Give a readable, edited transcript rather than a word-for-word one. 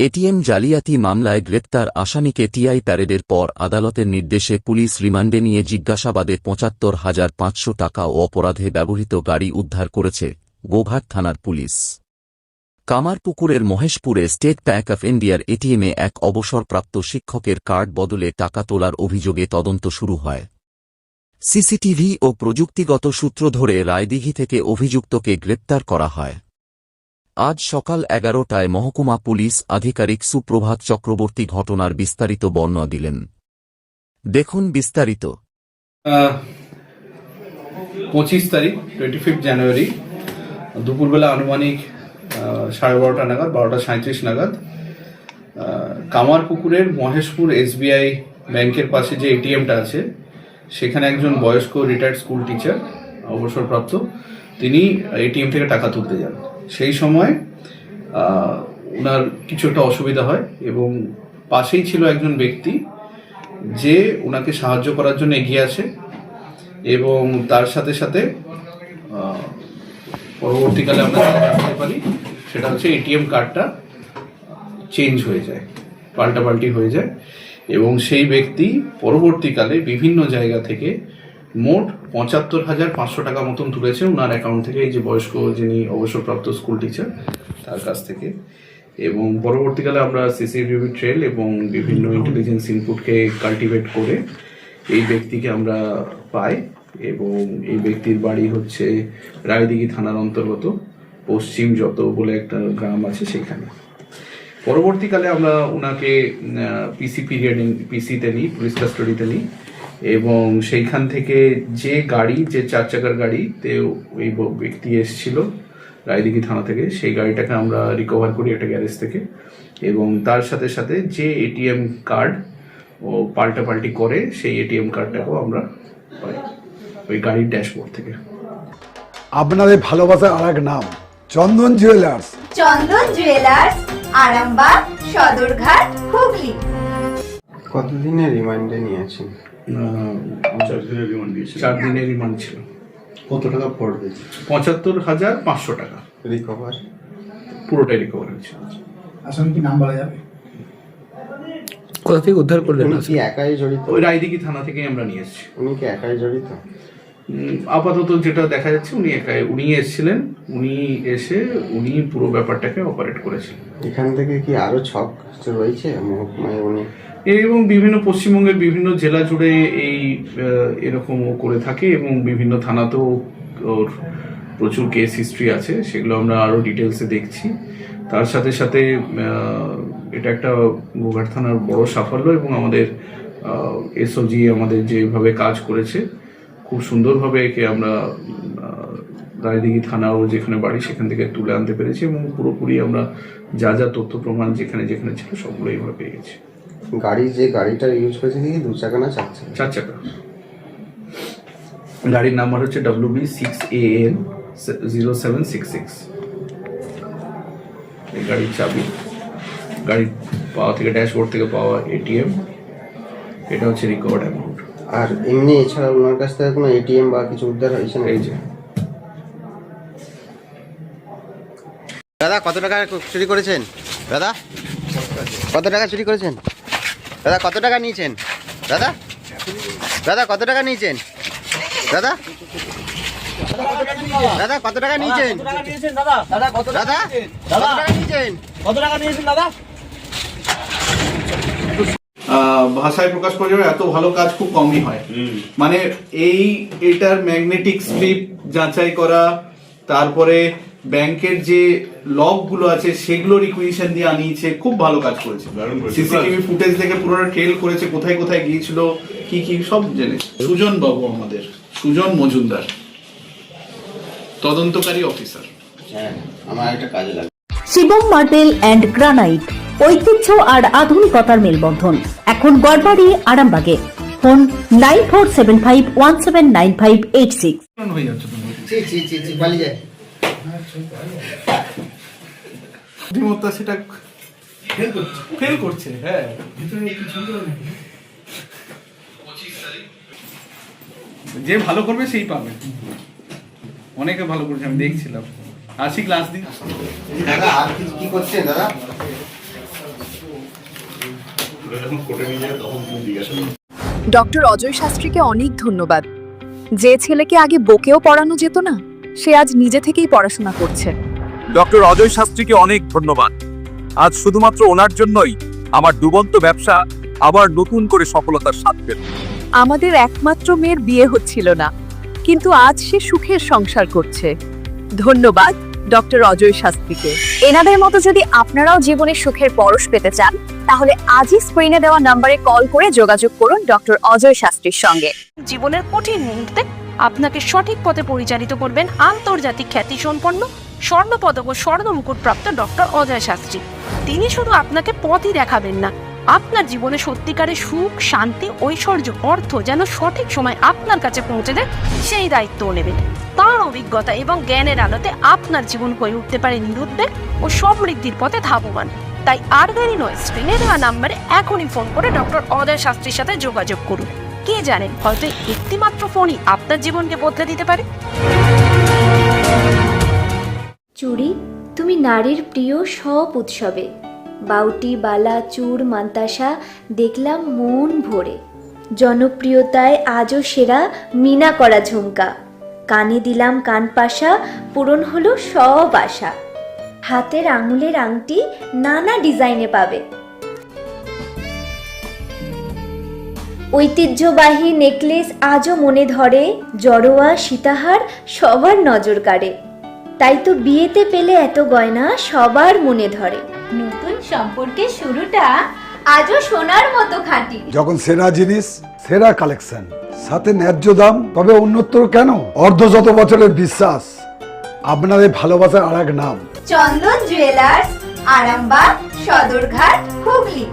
ATM জালিয়াতি মামলায় গ্রেপ্তার আসামিকে টিআই প্যারেডের পর আদালতের নির্দেশে পুলিশ রিমান্ডে নিয়ে জিজ্ঞাসাবাদে ৭৫,৫০০ টাকা ও অপরাধে ব্যবহৃত গাড়ি উদ্ধার করেছে গোঘাট থানার পুলিশ। কামারপুকুরের মহেশপুরে স্টেট ব্যাংক অফ ইন্ডিয়ার এটিএমে এক অবসরপ্রাপ্ত শিক্ষকের কার্ড বদলে টাকা তোলার অভিযোগে তদন্ত শুরু হয়। সিসিটিভি ও প্রযুক্তিগত সূত্র ধরে রায়দিঘি থেকে অভিযুক্তকে গ্রেপ্তার করা হয়। আজ সকাল ১১টায় মহকুমা পুলিশ আধিকারিক সুপ্রভাত চক্রবর্তী ঘটনার বিস্তারিত বর্ণনা দিলেন। দেখুন বিস্তারিত। ২৫ তারিখ 25 জানুয়ারি দুপুরবেলা আনুমানিক 12:30 নাগাদ 12:37 নাগাদ কামারপুকুরের মহেশপুর এসবিআই ব্যাংকের পাশে যে এটিএমটা আছে সেখানে একজন বয়স্ক রিটায়ার্ড স্কুল টিচার অবসরপ্রাপ্ত তিনি এটিএম থেকে টাকা তুলতে যান। সেই সময় ওনার কিছু একটা অসুবিধা হয় এবং পাশেই ছিল একজন ব্যক্তি যে ওনাকে সাহায্য করার জন্য এগিয়ে আসে এবং তার সাথে সাথে পরবর্তীকালে আমরা জানতে পারি সেটা হচ্ছে এটিএম কার্ডটা চেঞ্জ হয়ে যায়, পাল্টাপাল্টি হয়ে যায় এবং সেই ব্যক্তি পরবর্তীকালে বিভিন্ন জায়গা থেকে মোট ৭৫,৫০০ টাকা মতন তুলেছে ওনার অ্যাকাউন্ট থেকে, এই যে বয়স্ক যিনি অবসরপ্রাপ্ত স্কুল টিচার তার কাছ থেকে। এবং পরবর্তীকালে আমরা সিসিটিভি ট্রেল এবং বিভিন্ন ইন্টেলিজেন্স ইনপুটকে কাল্টিভেট করে এই ব্যক্তিকে আমরা পাই এবং এই ব্যক্তির বাড়ি হচ্ছে রায়দিঘি থানার অন্তর্গত পশ্চিম যত বলে একটা গ্রাম আছে সেখানে। পরবর্তীকালে আমরা ওনাকে পিসিতে নিই, পুলিশ কাস্টডিতে নিই এবং সেইখান থেকে যে গাড়ি, যে 4 চাকার গাড়িতে ওই ব্যক্তি এসেছিল রায়দিঘি থানা থেকে, সেই গাড়িটাকে আমরা রিকভার করি একটা গ্যারেজ থেকে এবং তার সাথে সাথে যে এটিএম কার্ড ও পাল্টাপাল্টি করে সেই এটিএম কার্ডটাকেও আমরা পাই ওই গাড়ির ড্যাশবোর্ড থেকে। আপনাদের ভালোবাসার আর এক নাম চন্দন জুয়েলার্স। চন্দন জুয়েলার্স, আরামবাগ, সদরঘাট, হুগলি। কতদিনের রিমান্ডে নিয়েছেন? 4 দিনের রিমান্ড দিয়েছিল। 4 দিনের রিমান্ড ছিল। কত টাকা পড়বে? ৭৫,৫০০ টাকা রিকভার, পুরোটাই রিকভার হয়েছে। আসলে কি নাম বলা যাবে? কোথা থেকে উদ্ধার করলেন? উনি কি একাই জড়িত? ওই রায়দিঘি থানা থেকেই আমরা নিয়ে এসেছি। উনি কি একাই জড়িত? আপাতত যেটা দেখা যাচ্ছে উনি এসেছিলেন, উনি পুরো ব্যাপারটাকে অপারেট করেছিলেন। এখান থেকে কি আরো ছক রয়েছে মহকুমায় উনি? এবং বিভিন্ন পশ্চিমবঙ্গের বিভিন্ন জেলা জুড়ে এই এরকমও করে থাকে এবং বিভিন্ন থানাতেও ওর প্রচুর কেস হিস্ট্রি আছে, সেগুলো আমরা আরও ডিটেলসে দেখছি। তার সাথে সাথে এটা একটা গোঘাট থানার বড় সাফল্য এবং আমাদের এসওজি আমাদের যেভাবে কাজ করেছে খুব সুন্দরভাবে একে আমরা রায়দিঘি থানাও যেখানে বাড়ি সেখান থেকে তুলে আনতে পেরেছি এবং পুরোপুরি আমরা যা যা তথ্য প্রমাণ যেখানে যেখানে ছিল সবগুলো এইভাবে পেয়ে গেছি। যে গাড়িটা ইউজ করেছে কি 2 চাকা না 4 চাকা? 4 চাকা। গাড়ির নাম্বার হচ্ছে WB6AN 0766। এই গাড়ির চাবি, গাড়ির পাওয়া থেকে ড্যাশবোর্ড থেকে পাওয়া এটিএম, এটা হচ্ছে রিকভার্ড অ্যামাউন্ট। আর এমনি এছাড়া ওনার কাছ থেকে কোনো এটিএম বা কিছু উদ্ধার হয়েছে না? এই যে দাদা কত টাকা চুরি করেছেন? দাদা কত টাকা চুরি করেছেন? দাদা কত টাকা নিয়েছেন? দাদা দাদা কত টাকা নিয়েছেন? দাদা দাদা কত টাকা নিয়েছেন? দাদা কত টাকা নিয়েছেন? কত টাকা নিয়েছেন দাদা? ভাষায় প্রকাশ করা যাবে এত ভালো কাজ খুব কমই হয়। মানে এটার ম্যাগনেটিক স্ট্রিপ যাচাই করা, তারপরে ব্যাংকের যে লক গুলো আছে সেগুলো রিকুইজিশন দিয়ে আনিয়েছে, খুব ভালো কাজ করেছে। সিসিটিভি ফুটেজ থেকে পুরোটা ট্রেল করেছে, কোথায় কোথায় গিয়েছিল কি কি সব জেনেছে। সুজন বাবু, আমাদের সুজন মজুমদার, তদন্তকারী অফিসার। হ্যাঁ, আমার একটা কাজে লাগে। শিবম মার্বেল অ্যান্ড গ্রানাইট, ঐতিহ্য আর আধুনিকতার মেলবন্ধন, এখন গড়বাড়ি, আরামবাগে। ফোন 9475179586। হয়ে যাচ্ছে তুমি পালিয়ে যায় বুদ্ধিমত্তা সেটা ফেল করছে। হ্যাঁ, যে ভালো করবে সেই পাবে। অনেকে ভালো করছে, আমি দেখছিলাম। আসি ক্লাস দিন। দাদা আর কি করছেন দাদা? ডক্টর অজয় শাস্ত্রীকে অনেক ধন্যবাদ। যে ছেলেকে আগে বকেও পড়ানো যেত না, সে আজ নিজে থেকেই পড়াশোনা করছে। ডক্টর অজয় শাস্ত্রীকে অনেক ধন্যবাদ। আজ শুধুমাত্র ওনার জন্যই আমার ডুবন্ত ব্যবসা আবার নতুন করে সফলতার স্বাদ পেল। আমাদের একমাত্র মেয়ের বিয়ে হচ্ছিল না, কিন্তু আজ সে সুখের সংসার করছে। ধন্যবাদ ডক্টর অজয় শাস্ত্রীকে। এনাদের মতো যদি আপনারাও জীবনে সুখের পরশ পেতে চান, তাহলে আজই স্ক্রিনে দেওয়া নম্বরে কল করে যোগাযোগ করুন ডক্টর অজয় শাস্ত্রীর সঙ্গে। জীবনের কঠিন মুহূর্তে আপনাকে সঠিক পথে পরিচালিত করবেন আন্তর্জাতিক খ্যাতিসম্পন্ন স্বর্ণপদক ও স্বর্ণ মুকুট প্রাপ্ত ডক্টর অজয় শাস্ত্রী। তিনি শুধু আপনাকে পথই দেখাবেন না, আপনার জীবনে সত্যিকারের সুখ, শান্তি, ঐশ্বর্য, অর্থ যেন সঠিক সময় আপনার কাছে পৌঁছে দেয়, সেই দায়িত্বও নেবেন। তার অভিজ্ঞতা এবং জ্ঞানের আলোতে আপনার জীবন হয়ে উঠতে পারে নিরুদ্বেগ ও সমৃদ্ধির পথে ধাবমান। তাই আর দেরি নয়, স্ক্রিনে দেওয়া নাম্বারে এখনই ফোন করে ডক্টর অজয় শাস্ত্রীর সাথে যোগাযোগ করুন। কে জানেন, হয়তো একটিমাত্র ফোনই আপনার জীবনকে বদলে দিতে পারে। চুড়ি, তুমি নারীর প্রিয় সব উৎসবে। বাউটি, বালা, চূড়, মান্তাসা দেখলাম মন ভরে। জনপ্রিয়তায় আজও সেরা মিনা করা ঝুমকা। কানে দিলাম কানপাশা, পূরণ হলো সব আশা। হাতের আঙুলের আংটি নানা ডিজাইনে পাবে। ঐতিহ্যবাহী নেকলেস আজও মনে ধরে। জড়োয়া, সীতাহার সবার নজর কাড়ে। তাই তো বিয়েতে পেলে এত গয়না সবার মনে ধরে। নতুন সম্পর্কের শুরুটা আজও সোনার মতো খাঁটি। যখন সেরা জিনিস, সেরা কালেকশন, সাথে ন্যায্য দাম, তবে উন্নতর কেন? অর্ধশত বছরের বিশ্বাস, আপনাদের ভালোবাসার আর এক নাম চন্দন জুয়েলার্স, আরামবাগ, সদরঘাট, হুগলি।